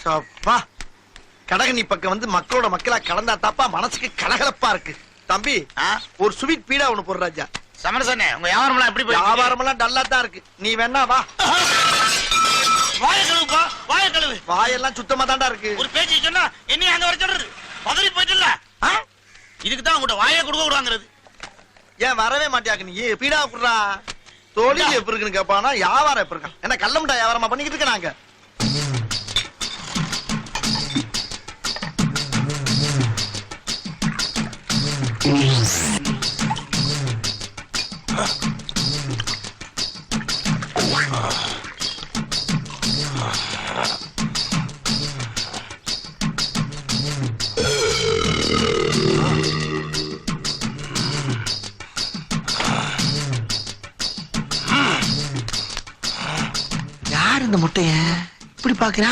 சப்பா கடகனி பக்கம் வந்து மக்களோட மக்களா கலந்தா தாப்பா மனசுக்கு கலகலப்பா இருக்கு. தம்பி ஒரு ஸ்வீட் பீடா ஒண்ணு போடுற ராஜா. சமரசனே உங்க வியாபாரம் எல்லாம் எப்படி போயிருக்கு? வியாபாரம் எல்லாம் டல்லா தான் இருக்கு. நீ வேணா வா. வாய கழுவுப்பா, வாய கழுவு. வாயெல்லாம் சுத்தமா தான்டா இருக்கு. ஒரு பேச்சு சொன்னா என்ன அங்க வர சொல்றது? பதறி போயிட்டுல. இதுக்கு தான் உங்கள்ட்ட வாயை கொடுக்க கூடாங்கிறது. ஏன் வரவே மாட்டியாக்கு நீ? பீடா குடுறா. தொழில் எப்படி இருக்குன்னு கேட்பானா, வியாபாரம் எப்படி இருக்கா? என்ன கள்ள முட்டா வியாபாரமா பண்ணிக்கிட்டு இருக்க நாங்க? யார் இந்த முட்டைய இப்படி பாக்குறா?